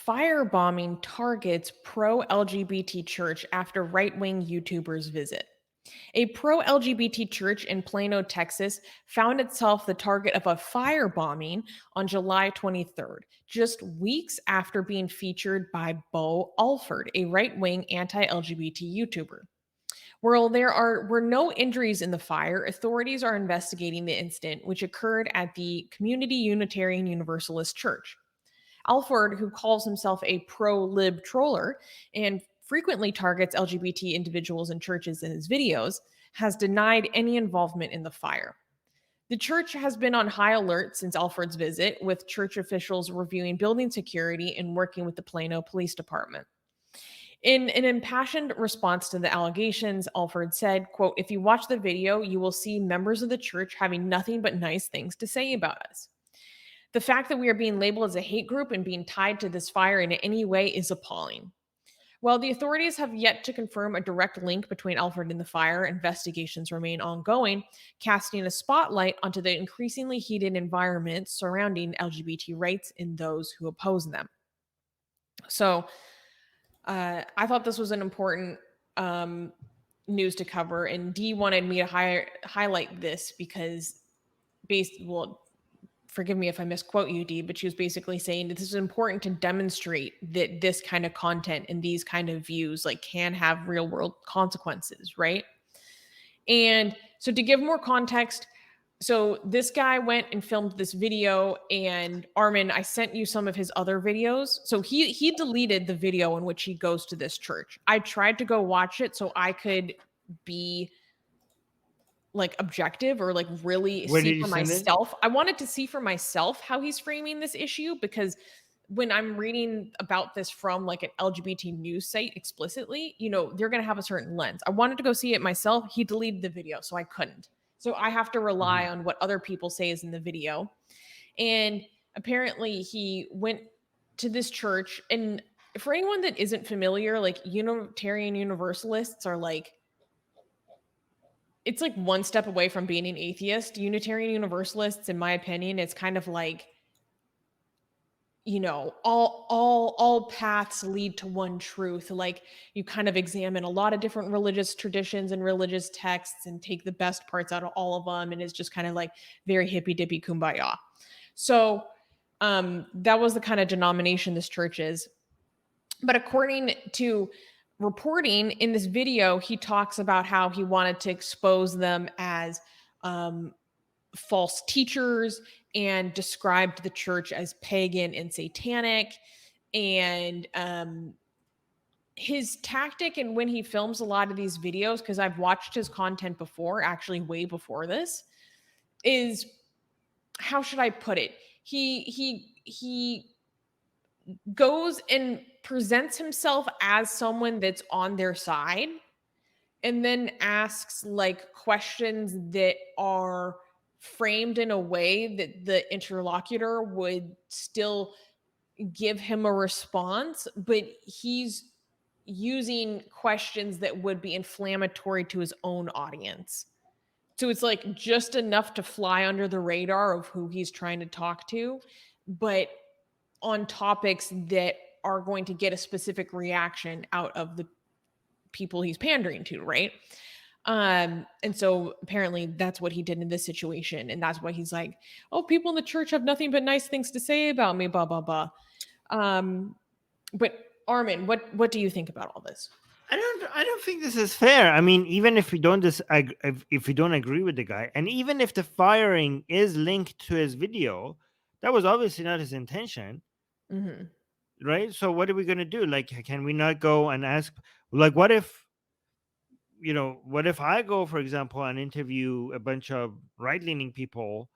Firebombing targets pro-LGBT church after right-wing YouTubers visit. A pro-LGBT church in Plano, Texas, found itself the target of a firebombing on July 23rd, just weeks after being featured by Bo Alford, a right-wing anti-LGBT YouTuber. While were no injuries in the fire, authorities are investigating the incident, which occurred at the Community Unitarian Universalist Church. Alford, who calls himself a pro-lib troller and frequently targets LGBT individuals and churches in his videos, has denied any involvement in the fire. The church has been on high alert since Alford's visit, with church officials reviewing building security and working with the Plano Police Department. In an impassioned response to the allegations, Alford said, quote, "If you watch the video, you will see members of the church having nothing but nice things to say about us. The fact that we are being labeled as a hate group and being tied to this fire in any way is appalling." While the authorities have yet to confirm a direct link between Alfred and the fire, investigations remain ongoing, casting a spotlight onto the increasingly heated environment surrounding LGBT rights and those who oppose them. So, I thought this was an important news to cover, and Dee wanted me to highlight this because, well, forgive me if I misquote you, Dee, but she was basically saying that this is important to demonstrate that this kind of content and these kind of views like can have real world consequences, right? And so to give more context, so this guy went and filmed this video, and Armin, I sent you some of his other videos. So he deleted the video in which he goes to this church. I tried to go watch it so I could be like objective or like really Where did see you for send it? myself. I wanted to see for myself how he's framing this issue, because when I'm reading about this from like an LGBT news site explicitly, they're going to have a certain lens. I wanted to go see it myself. He deleted the video, so I couldn't. So I have to rely Mhm. on what other people say is in the video. And apparently he went to this church, and for anyone that isn't familiar, like Unitarian Universalists are like, it's like one step away from being an atheist. Unitarian Universalists, in my opinion, it's kind of like, all paths lead to one truth. Like, you kind of examine a lot of different religious traditions and religious texts and take the best parts out of all of them, and it's just kind of like very hippy dippy kumbaya. So that was the kind of denomination this church is. But according to reporting in this video, he talks about how he wanted to expose them as um, false teachers and described the church as pagan and satanic. And his tactic, and when he films a lot of these videos, because I've watched his content before, actually way before this, is, how should I put it? He goes and presents himself as someone that's on their side, and then asks like questions that are framed in a way that the interlocutor would still give him a response, but he's using questions that would be inflammatory to his own audience. So it's like just enough to fly under the radar of who he's trying to talk to, but on topics that are going to get a specific reaction out of the people he's pandering to, right? And so apparently that's what he did in this situation. And that's why he's like, "Oh, people in the church have nothing but nice things to say about me, blah, blah, blah." Um, but Armin, what do you think about all this? I don't think this is fair. I mean, even if we don't if we don't agree with the guy, and even if the firing is linked to his video, that was obviously not his intention, Hmm. right? So what are we going to do? Like, can we not go and ask, like, what if I go, for example, and interview a bunch of right-leaning people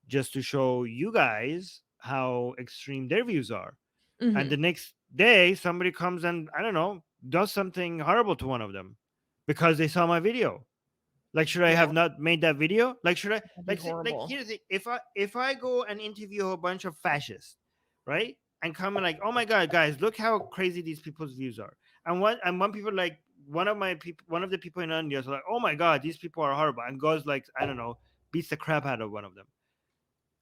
just to show you guys how extreme their views are, and Hmm. the next day somebody comes and, I don't know, does something horrible to one of them because they saw my video? Like, should I Yeah, have not made that video? Like, should I, that'd be like, horrible. here's the thing. If I go and interview a bunch of fascists, right, and come and like, oh my god, guys, look how crazy these people's views are, and one people, like, one of the people in India is like, oh my god, these people are horrible, and goes like, I don't know, beats the crap out of one of them.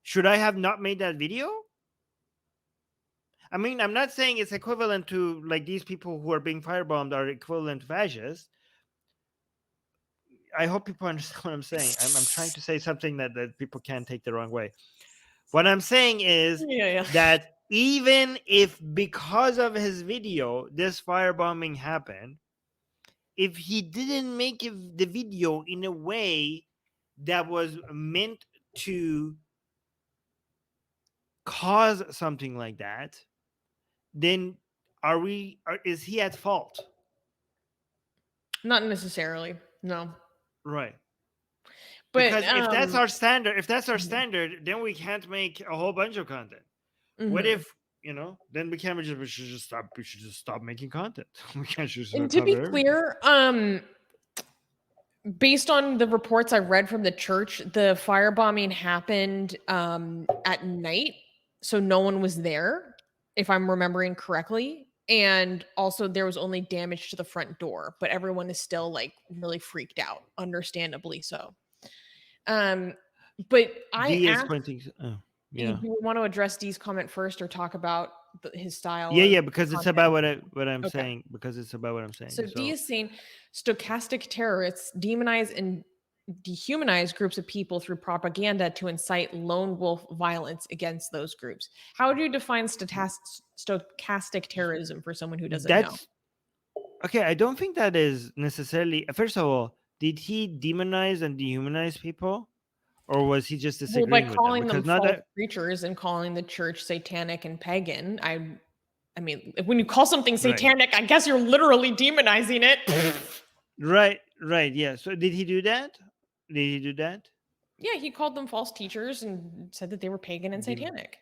Should I have not made that video? I mean, I'm not saying it's equivalent to like these people who are being firebombed are equivalent to fascists. I hope people understand what I'm saying. I'm trying to say something that people can't take the wrong way. What I'm saying is Yeah. that even if because of his video this firebombing happened, if he didn't make the video in a way that was meant to cause something like that, then is he at fault? Not necessarily. No. Right. But Because if that's our mhm. standard, then we can't make a whole bunch of content. What Mhm. if, then we should just stop making content. We can't just And to be cover everything. clear, based on the reports I read from the church, the firebombing happened at night, so no one was there, if I'm remembering correctly. And also, there was only damage to the front door, but everyone is still like really freaked out, understandably so. Um, but I D is asked, pointing. Oh, do yeah. you want to address D's comment first or talk about his style Yeah, of yeah, because it's content? about what I'm Okay. saying. Because it's about what I'm saying. So D So is saying stochastic terrorists demonize and dehumanize groups of people through propaganda to incite lone wolf violence against those groups. How do you define stochastic terrorism for someone who doesn't know? that's okay. I don't think that is necessarily. First of all, did he demonize and dehumanize people, or was he just Well, by disagreeing with them? calling them Because not false that. preachers and calling the church satanic and pagan, I mean, when you call something Right. satanic, I guess you're literally demonizing it. Right. Right. Yeah. So did he do that? Did he do that? Yeah, he called them false teachers and said that they were pagan and Demon. satanic.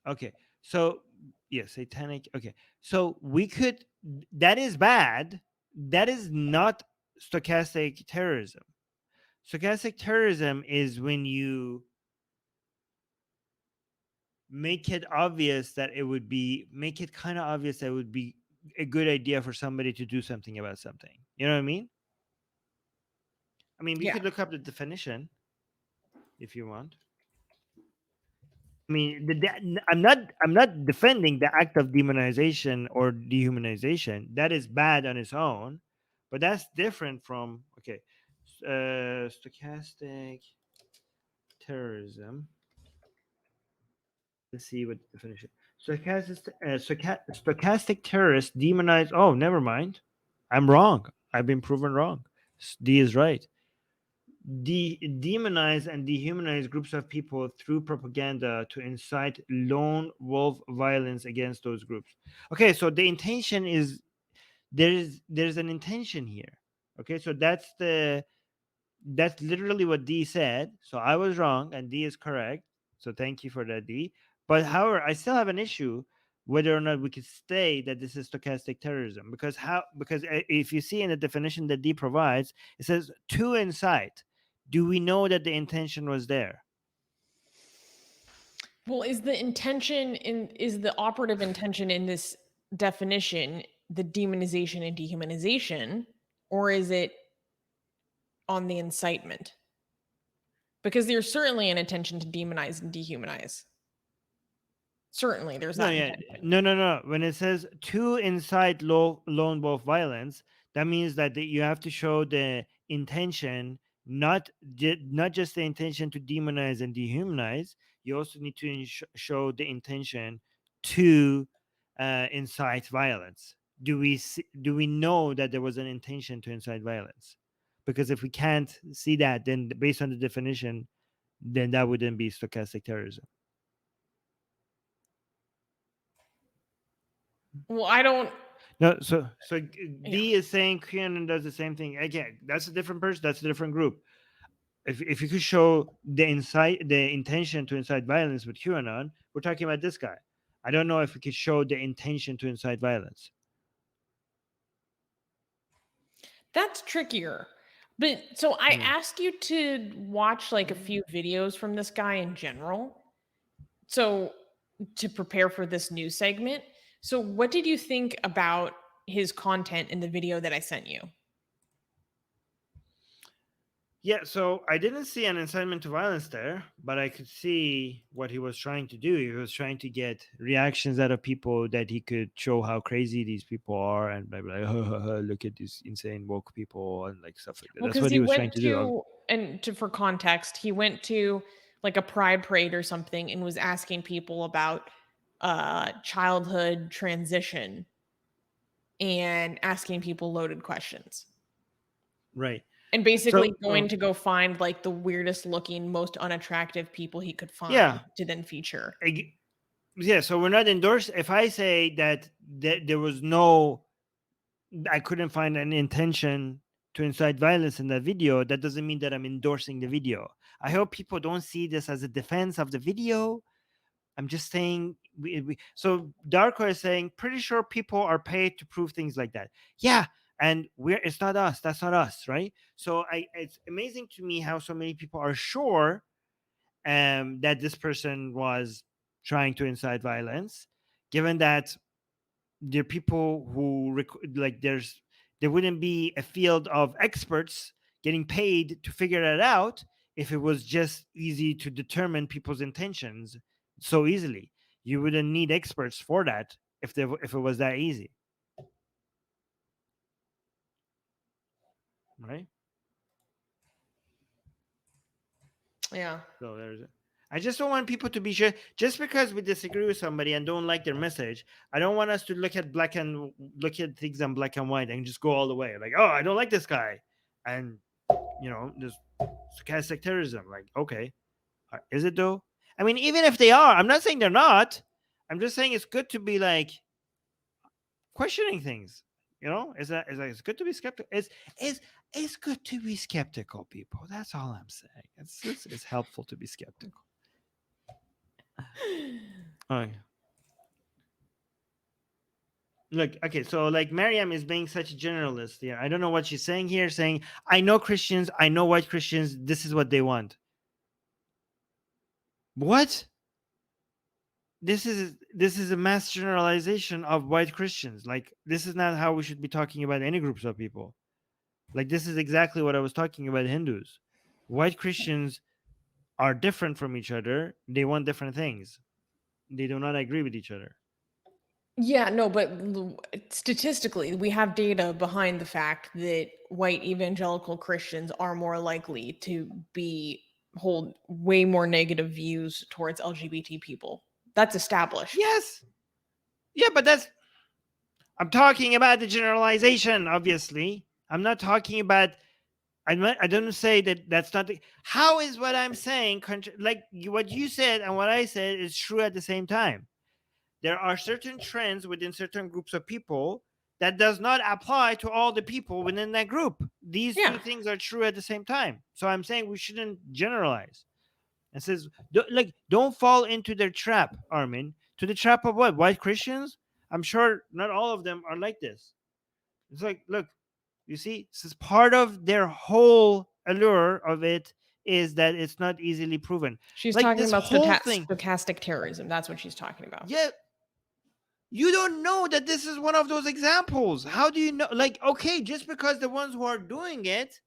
Okay. So yeah, satanic. Okay. So we could. That is bad. That is not stochastic terrorism. Stochastic terrorism is when you make it obvious that it would be make it kind of obvious that it would be a good idea for somebody to do something about something. You know what I mean? I mean, we Yeah. could look up the definition if you want. I mean, I'm not defending the act of demonization or dehumanization. That is bad on its own, but that's different from okay, stochastic terrorism. Let's see what the definition. Stochastic terrorists demonize. Oh, never mind. I'm wrong. I've been proven wrong. D is right. Demonize and dehumanize groups of people through propaganda to incite lone wolf violence against those groups. Okay, so the intention is there's an intention here. Okay, so that's literally what D said. So I was wrong and D is correct. So thank you for that, D. But however, I still have an issue whether or not we could say that this is stochastic terrorism because if you see in the definition that D provides, it says to incite. Do we know that the intention was there? Well, is the operative intention in this definition the demonization and dehumanization, or is it on the incitement? Because there's certainly an intention to demonize and dehumanize. Certainly, there's No, that yeah, intention. no. When it says to incite lone wolf violence, that means that you have to show the intention, not just the intention to demonize and dehumanize. You also need to show the intention to incite violence. Do we know that there was an intention to incite violence? Because if we can't see that, then based on the definition, then that wouldn't be stochastic terrorism. Well, I don't. No, so Yeah. D is saying QAnon does the same thing. Again, that's a different person. That's a different group. If you could show the intention to incite violence with QAnon, we're talking about this guy. I don't know if we could show the intention to incite violence. That's trickier. But so I Hmm. asked you to watch like a few videos from this guy in general. So to prepare for this new segment. So what did you think about his content in the video that I sent you? Yeah, so I didn't see an incitement to violence there, but I could see what he was trying to do. He was trying to get reactions out of people that he could show how crazy these people are and be like, look at these insane woke people and like stuff like that. Well, That's because what he he was trying went to do. to, and to, for context, he went to like a pride parade or something and was asking people about childhood transition and asking people loaded questions. Right. And basically So, going to go find like the weirdest looking, most unattractive people he could find yeah. to then feature. Yeah, so we're not endorsed. If I say that there was no, I couldn't find an intention to incite violence in that video, that doesn't mean that I'm endorsing the video. I hope people don't see this as a defense of the video. I'm just saying, so Darko is saying, pretty sure people are paid to prove things like that. Yeah, and it's not us. That's not us, right? So it's amazing to me how so many people are sure that this person was trying to incite violence, given that there are people who there wouldn't be a field of experts getting paid to figure that out if it was just easy to determine people's intentions so easily. You wouldn't need experts for that if it was that easy, right? Yeah. So there's it. I just don't want people to be sure just because we disagree with somebody and don't like their message. I don't want us to look at things in black and white and just go all the way. Like, oh, I don't like this guy, and just stochastic terrorism. Like, okay, is it though? I mean, even if they are, I'm not saying they're not. I'm just saying it's good to be like questioning things. It's good to be skeptical. It's good to be skeptical, people. That's all I'm saying. It's helpful to be skeptical. Okay. Look, okay, so like Mariam is being such a generalist here. I don't know what she's saying here, saying, I know Christians, I know white Christians, this is what they want. What? This is a mass generalization of white Christians. Like, this is not how we should be talking about any groups of people. Like, this is exactly what I was talking about Hindus. White Christians are different from each other. They want different things. They do not agree with each other. Yeah, no, but statistically, we have data behind the fact that white evangelical Christians are more likely to hold way more negative views towards LGBT people. That's established. Yes. Yeah, but I'm talking about the generalization, obviously. I'm not talking about, I don't say that that's not how is what I'm saying, like what you said and what I said is true at the same time. There are certain trends within certain groups of people that does not apply to all the people within that group. These Yeah. two things are true at the same time. So I'm saying we shouldn't generalize. It says, don't fall into their trap, Armin. To the trap of what? White Christians? I'm sure not all of them are like this. It's like, look, you see, this is part of their whole allure of it is that it's not easily proven. She's Like talking this about whole thing. stochastic terrorism. That's what she's talking about. Yeah, you don't know that this is one of those examples. How do you know? Like, okay, just because the ones who are doing it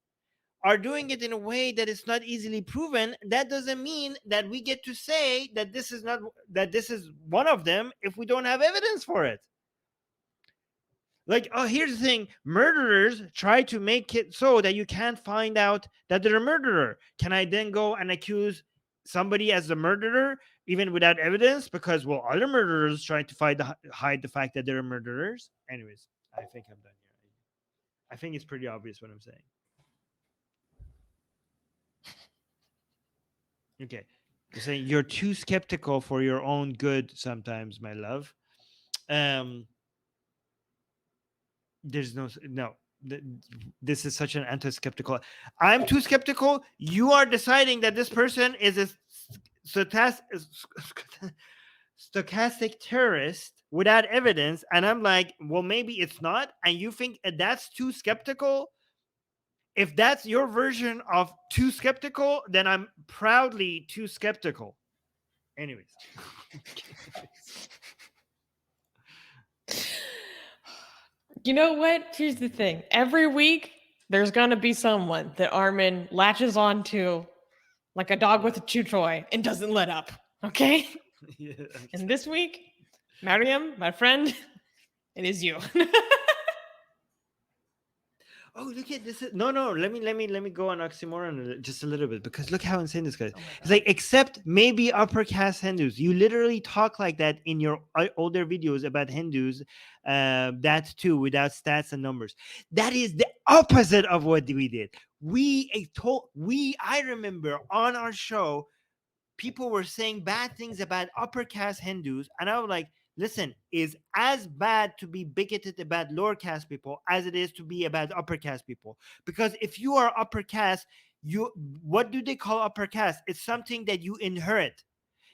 in a way that it's not easily proven, that doesn't mean that we get to say that this is one of them if we don't have evidence for it. Like, oh, here's the thing: murderers try to make it so that you can't find out that they're a murderer. Can I then go and accuse somebody as a murderer even without evidence? Because, well, other murderers try to hide the fact that they're murderers. Anyways, I think I'm done here. I think it's pretty obvious what I'm saying. Okay, you're saying you're too skeptical for your own good sometimes, my love. There's no. This is such an anti-skeptical. I'm too skeptical. You are deciding that this person is a stochastic terrorist without evidence, and I'm like, well, maybe it's not, and you think that's too skeptical. If that's your version of too skeptical, then I'm proudly too skeptical. Anyways. You know what? Here's the thing. Every week, There's gonna be someone that Armin latches onto like a dog with a chew toy and doesn't let up. Okay? Yeah, And this week, Mariam, my friend, it is you. oh, look at this. No, let me go on oxymoron just a little bit, because look how insane this guy is. Oh my It's God. like, except maybe upper caste Hindus. You literally talk like that in your older videos about Hindus, that too, without stats and numbers. That is the opposite of what we did. I remember on our show, people were saying bad things about upper caste Hindus, and I was like, listen, is as bad to be bigoted about lower caste people as it is to be about upper caste people. Because if you are upper caste, what do they call upper caste? It's something that you inherit.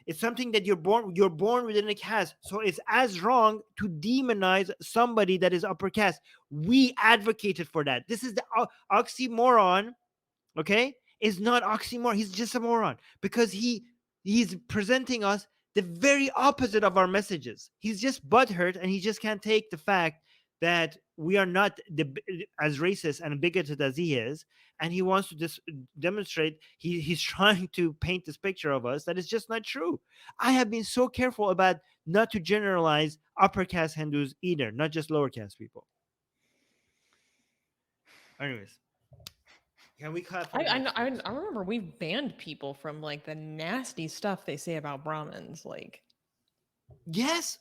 It's something that you're born within a caste. So it's as wrong to demonize somebody that is upper caste. We advocated for that. This is the oxymoron, okay? Is not oxymoron. He's just a moron, because he's presenting us the very opposite of our messages. He's just butthurt, and he just can't take the fact that we are not as racist and bigoted as he is, and he wants to just demonstrate. He's trying to paint this picture of us that is just not true. I have been so careful about not to generalize upper caste Hindus either, not just lower caste people. Anyways, can we clap for the next one? I remember we banned people from like the nasty stuff they say about Brahmins. Like, Yes,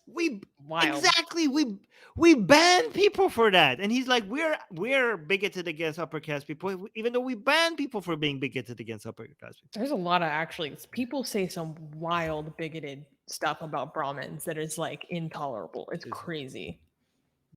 wild. exactly we ban people for that, and he's like, we're bigoted against upper caste people, even though we ban people for being bigoted against upper caste people. There's a lot of actually people say some wild bigoted stuff about Brahmins that is like intolerable. It's Is it? crazy.